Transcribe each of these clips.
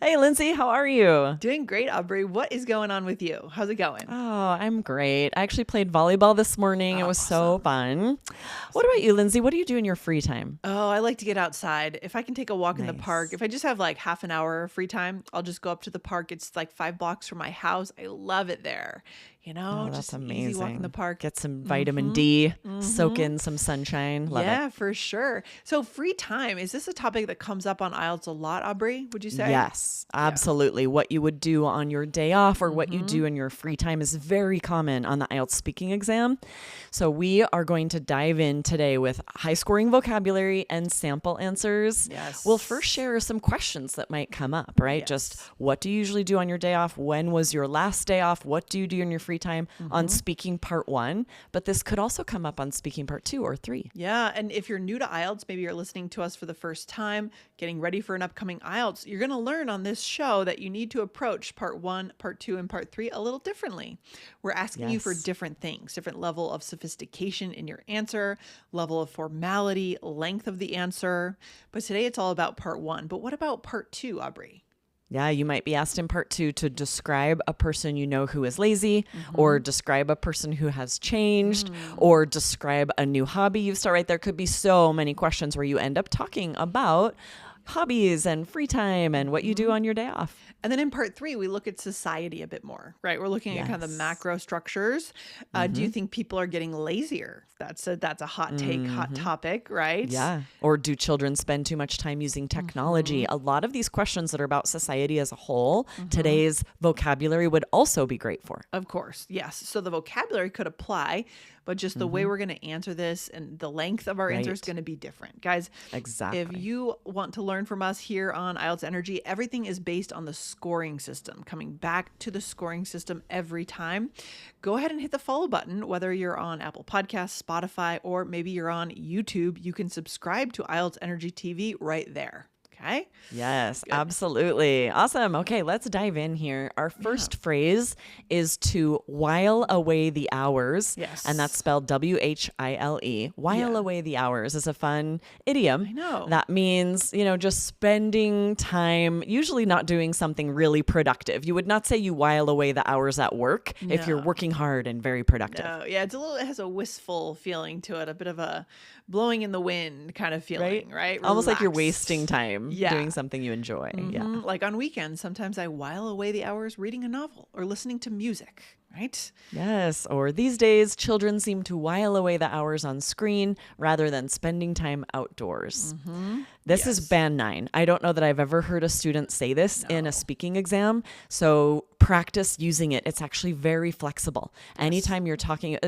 Hey, Lindsay, how are you? Doing great, Aubrey. What is going on with you? How's it going? Oh, I'm great. I actually played volleyball this morning. It was so Awesome. fun. What about you, Lindsay? What do you do in your free time? Oh, I like to get outside. If I can take a walk in the park, Nice. if I just have like half an hour of free time, I'll just go up to the park. It's like 5 blocks from my house. I love it there. Oh, Just that's an easy walk in the amazing. park. Get some vitamin Mm-hmm. D, soak Mm-hmm. in some sunshine. Love it. Yeah, for sure. So free time, is this a topic that comes up on IELTS a lot, Aubrey? Would you say? Yes, Yeah. absolutely. What you would do on your day off or what you Mm-hmm. do in your free time is very common on the IELTS speaking exam. So we are going to dive in today with high scoring vocabulary and sample answers. We'll first Yes. share some questions that might come up, right? Just Yes. what do you usually do on your day off? When was your last day off? What do you do in your free time on Mm-hmm. speaking part 1? But this could also come up on speaking part 2 or 3. Yeah, and if you're new to IELTS, maybe you're listening to us for the first time, getting ready for an upcoming IELTS, you're going to learn on this show that you need to approach part 1, part 2, and part 3 a little differently. We're asking you for Yes. different things, different level of sophistication in your answer, level of formality, length of the answer. But today it's all about part 1. But what about part 2, Aubrey? Yeah, you might be asked in part 2 to describe a person you know who is lazy, Mm-hmm. or describe a person who has changed, or describe a new hobby you've started. Right, there could be so many questions where you end up talking about hobbies and free time and what you do on your day off. And then in part 3, we look at society a bit more, right? We're looking at kind of the Yes. macro structures. Do you think people are getting lazier? That's a hot take, hot topic, right? Yeah. Or do children spend too much time using technology? A lot of these questions that are about society as a whole, today's vocabulary would also be great for. Of course, yes. So the vocabulary could apply, but just the way we're going to answer this and the length of our answer is Right. going to be different. Guys, Exactly. if you want to learn from us here on IELTS Energy, everything is based on the scoring system, coming back to the scoring system every time. Go ahead and hit the follow button, whether you're on Apple Podcasts, Spotify, or maybe you're on YouTube. You can subscribe to IELTS Energy TV right there. Okay? Yes, Good. absolutely. Awesome. Okay, let's dive in here. Our first phrase is to while away the hours. Yes. And that's spelled WHILE. While Yeah. away the hours is a fun idiom. I know. That means, just spending time, usually not doing something really productive. You would not say you while away the hours at work if you're No. working hard and very productive. No, yeah, it has a wistful feeling to it, a bit of a blowing in the wind kind of feeling, right? Almost like you're Relaxed. wasting time Yeah. doing something you enjoy. Yeah. Like on weekends, sometimes I while away the hours reading a novel or listening to music, right? Yes, or these days, children seem to while away the hours on screen rather than spending time outdoors. This is Yes. band 9. I don't know that I've ever heard a student say this in a speaking exam, so practice using it. It's actually very flexible. Anytime you're talking,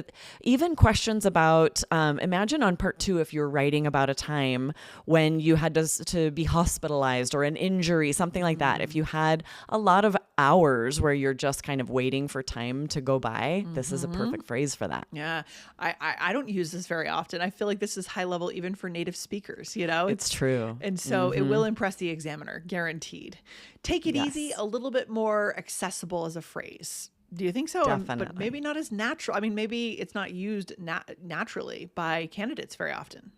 even questions about, imagine on part 2 if you're writing about a time when you had to be hospitalized or an injury, something like that. If you had a lot of hours where you're just kind of waiting for time to go by, this is a perfect phrase for that. Yeah, I don't use this very often. I feel like this is high level even for native speakers, It's true. And so it will impress the examiner, guaranteed. Take it easy, Yes. a little bit more accessible as a phrase. Do you think so? But Definitely. maybe not as natural. I mean, maybe it's not used naturally by candidates very often.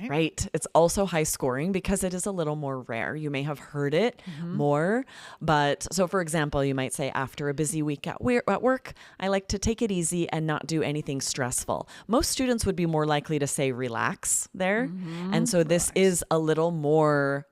Right. It's also high scoring because it is a little more rare. You may have heard it more, but so for example, you might say after a busy week at work, I like to take it easy and not do anything stressful. Most students would be more likely to say relax there. And so this is a little more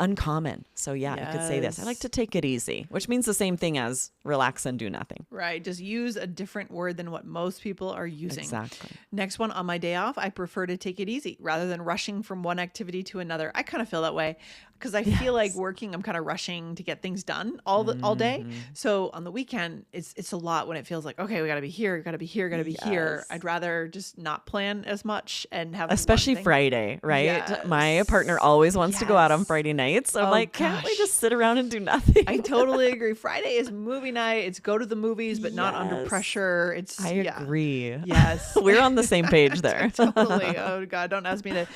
uncommon. So yeah, I could say this. I like to take it easy, which means the same thing as relax and do nothing. Right. Just use a different word than what most people are using. Exactly. Next one, on my day off, I prefer to take it easy rather than rushing from one activity to another. I kind of feel that way because I feel like working, I'm kind of rushing to get things done all day. So on the weekend, it's a lot when it feels like, okay, we got to be here, got to be here, got to be here. Yes. I'd rather just not plan as much and have Especially one thing. Friday, right? Yes. My partner always wants to go out on Yes. Friday nights. So I'm Oh, like, can't we gosh. just sit around and do nothing? I totally agree. Friday is movie night. It's go to the movies, but not under Yes. pressure. It's I agree. Yes. We're on the same page there. Totally. Oh God, don't ask me to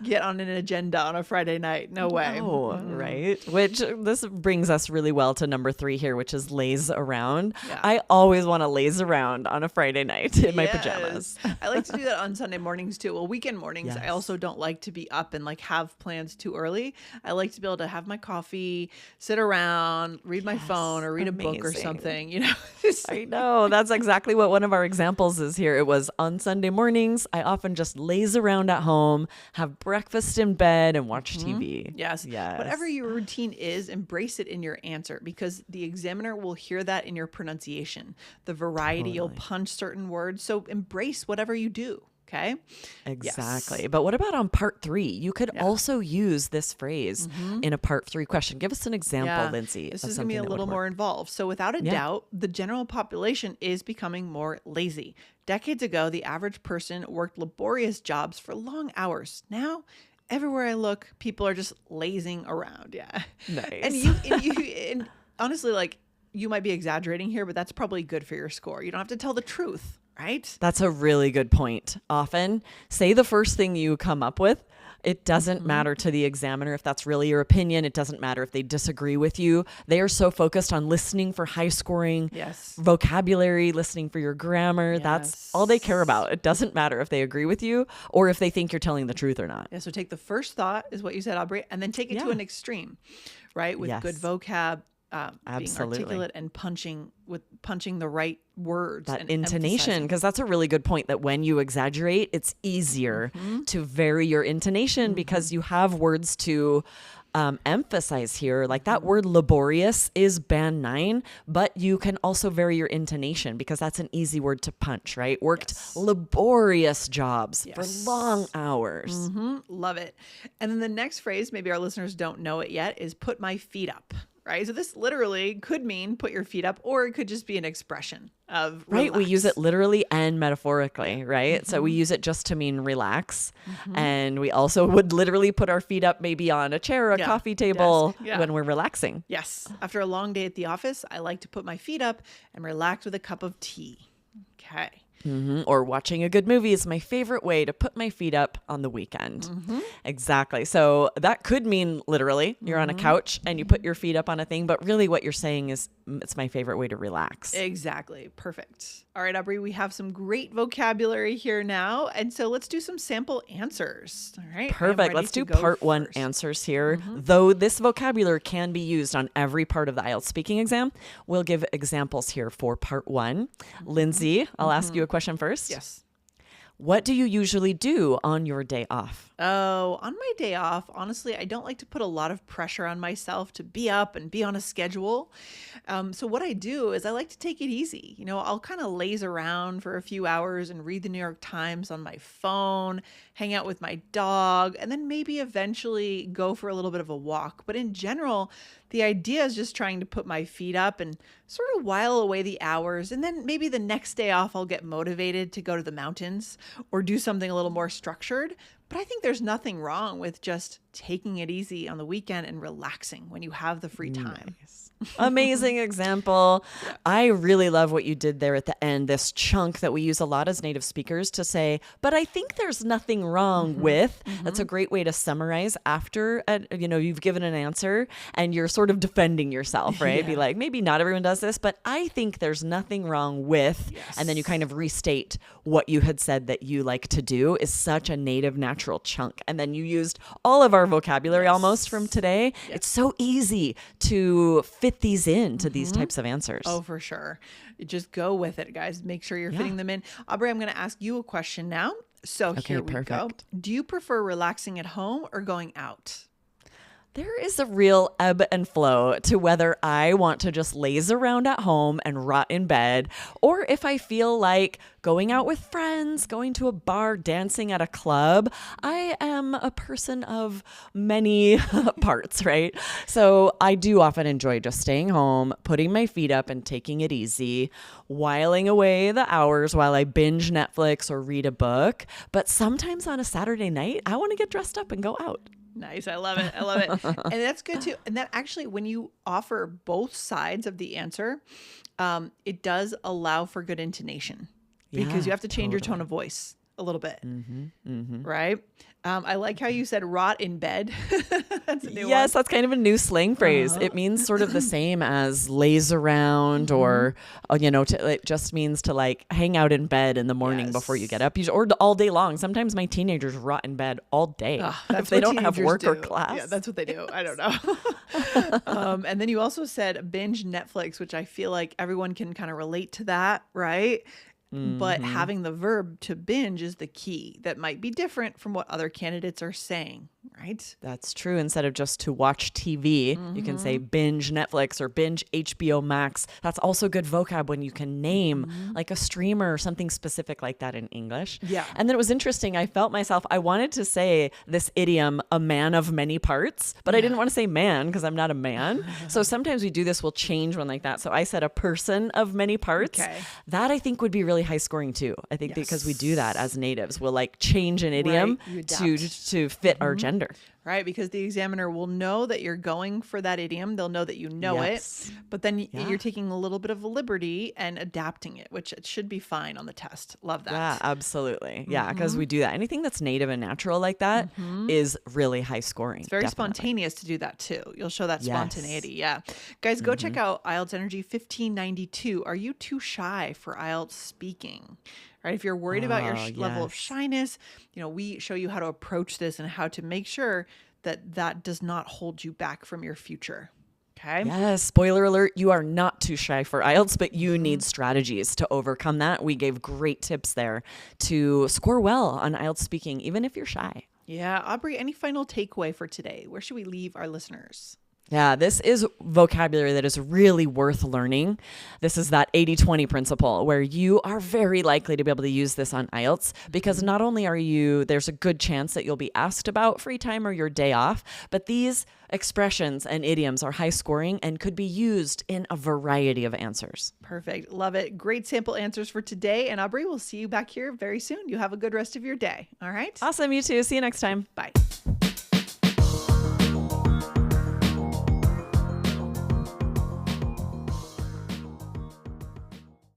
get on an agenda on a Friday night. No way. No, know, right? Which this brings us really well to number 3 here, which is laze around. Yeah. I always want to laze around on a Friday night in my pajamas. I like to do that on Sunday mornings too. Well, weekend mornings, I Yes. also don't like to be up and like have plans too early. I like to be able to have my coffee, sit around, read my phone or read a book or Amazing. something, you know. I know. That's exactly what one of our examples is here. It was on Sunday mornings. I often just laze around at home, have breakfast in bed, and watch TV. Yes. Whatever your routine is, embrace it in your answer because the examiner will hear that in your pronunciation. The variety, you'll punch certain words. So embrace whatever you do. Okay. Exactly. Yes. But what about on part 3? You could also use this phrase in a part 3 question. Give us an example, Lindsay. This of is going to be something a that would little work. more involved. So without a doubt, the general population is becoming more lazy. Decades ago, the average person worked laborious jobs for long hours. Now, everywhere I look, people are just lazing around. Yeah. Nice. And honestly, like you might be exaggerating here, but that's probably good for your score. You don't have to tell the truth, right? That's a really good point. Often say the first thing you come up with. It doesn't matter to the examiner if that's really your opinion. It doesn't matter if they disagree with you. They are so focused on listening for high scoring vocabulary, listening for your grammar. That's all they care about. It doesn't matter if they agree with you or if they think you're telling the truth or not. Yeah. So take the first thought is what you said, Aubrey, and then take it to an extreme, right? With good vocab, being articulate and punching the right words that and intonation, because that's a really good point that when you exaggerate, it's easier to vary your intonation because you have words to emphasize here. Like that word laborious is band 9, but you can also vary your intonation because that's an easy word to punch, right? Worked laborious jobs for long hours. Love it. And then the next phrase, maybe our listeners don't know it yet, is put my feet up. Right. So this literally could mean put your feet up, or it could just be an expression of relax. We use it literally and metaphorically, right? So we use it just to mean relax. And we also would literally put our feet up maybe on a chair or a coffee table when we're relaxing. Yes. After a long day at the office, I like to put my feet up and relax with a cup of tea. Okay. Or watching a good movie is my favorite way to put my feet up on the weekend. Exactly. So that could mean literally you're on a couch and you put your feet up on a thing, but really what you're saying is it's my favorite way to relax. Exactly. Perfect. All right, Aubrey, we have some great vocabulary here now. And so let's do some sample answers. All right. Perfect. Let's do part 1 answers here. Though this vocabulary can be used on every part of the IELTS speaking exam, we'll give examples here for part 1. Lindsay, I'll ask you a question first. Yes. What do you usually do on your day off? Oh, on my day off, honestly, I don't like to put a lot of pressure on myself to be up and be on a schedule. So what I do is I like to take it easy. You know, I'll kind of laze around for a few hours and read the New York Times on my phone, hang out with my dog, and then maybe eventually go for a little bit of a walk. But in general, the idea is just trying to put my feet up and sort of while away the hours. And then maybe the next day off, I'll get motivated to go to the mountains or do something a little more structured. But I think there's nothing wrong with just taking it easy on the weekend and relaxing when you have the free time. Amazing example. I really love what you did there at the end, this chunk that we use a lot as native speakers to say, but I think there's nothing wrong with. That's a great way to summarize after, you've given an answer and you're sort of defending yourself, right? Be like, maybe not everyone does this, but I think there's nothing wrong with, and then you kind of restate what you had said that you like to do is such a native, natural chunk. And then you used all of our vocabulary almost from today. It's so easy to fit these into these types of answers. Oh, for sure. Just go with it, guys. Make sure you're fitting them in. Aubrey, I'm going to ask you a question now. So here we go. Do you prefer relaxing at home or going out? There is a real ebb and flow to whether I want to just laze around at home and rot in bed, or if I feel like going out with friends, going to a bar, dancing at a club. I am a person of many parts, right? So I do often enjoy just staying home, putting my feet up and taking it easy, whiling away the hours while I binge Netflix or read a book. But sometimes on a Saturday night, I want to get dressed up and go out. Nice. I love it. I love it. And that's good too. And that actually, when you offer both sides of the answer, it does allow for good intonation because you have to change your tone of voice. a little bit, right? I like how you said rot in bed. That's a new Yes, one. that's kind of a new slang phrase. It means sort of the same as laze around or, it just means to like hang out in bed in the morning before you get up or all day long. Sometimes my teenagers rot in bed all day if they don't have work or class. Yeah, that's what they do. I don't know. And then you also said binge Netflix, which I feel like everyone can kind of relate to that, right? But having the verb to binge is the key. That might be different from what other candidates are saying, right? That's true. Instead of just to watch TV, you can say binge Netflix or binge HBO Max. That's also good vocab when you can name like a streamer or something specific like that in English. Yeah. And then it was interesting. I felt myself, I wanted to say this idiom, a man of many parts, but I didn't want to say man because I'm not a man. So sometimes we do this, we'll change one like that. So I said a person of many parts. Okay. That I think would be really high scoring too. I think because we do that as natives, we'll like change an idiom to fit our gender. Right, because the examiner will know that you're going for that idiom. They'll know that you know it, but then you're taking a little bit of a liberty and adapting it, which it should be fine on the test. Love that. Yeah, absolutely. Yeah, because we do that. Anything that's native and natural like that is really high scoring. It's very spontaneous to do that too. You'll show that spontaneity. Yeah. Guys, go check out IELTS Energy 1592. Are you too shy for IELTS speaking? Right? If you're worried about your level of shyness, we show you how to approach this and how to make sure that that does not hold you back from your future. Okay. Yes. Spoiler alert. You are not too shy for IELTS, but you need strategies to overcome that. We gave great tips there to score well on IELTS speaking, even if you're shy. Yeah. Aubrey, any final takeaway for today? Where should we leave our listeners? Yeah, this is vocabulary that is really worth learning. This is that 80-20 principle where you are very likely to be able to use this on IELTS because not only there's a good chance that you'll be asked about free time or your day off, but these expressions and idioms are high scoring and could be used in a variety of answers. Perfect. Love it. Great sample answers for today. And Aubrey, we'll see you back here very soon. You have a good rest of your day. All right. Awesome. You too. See you next time. Bye.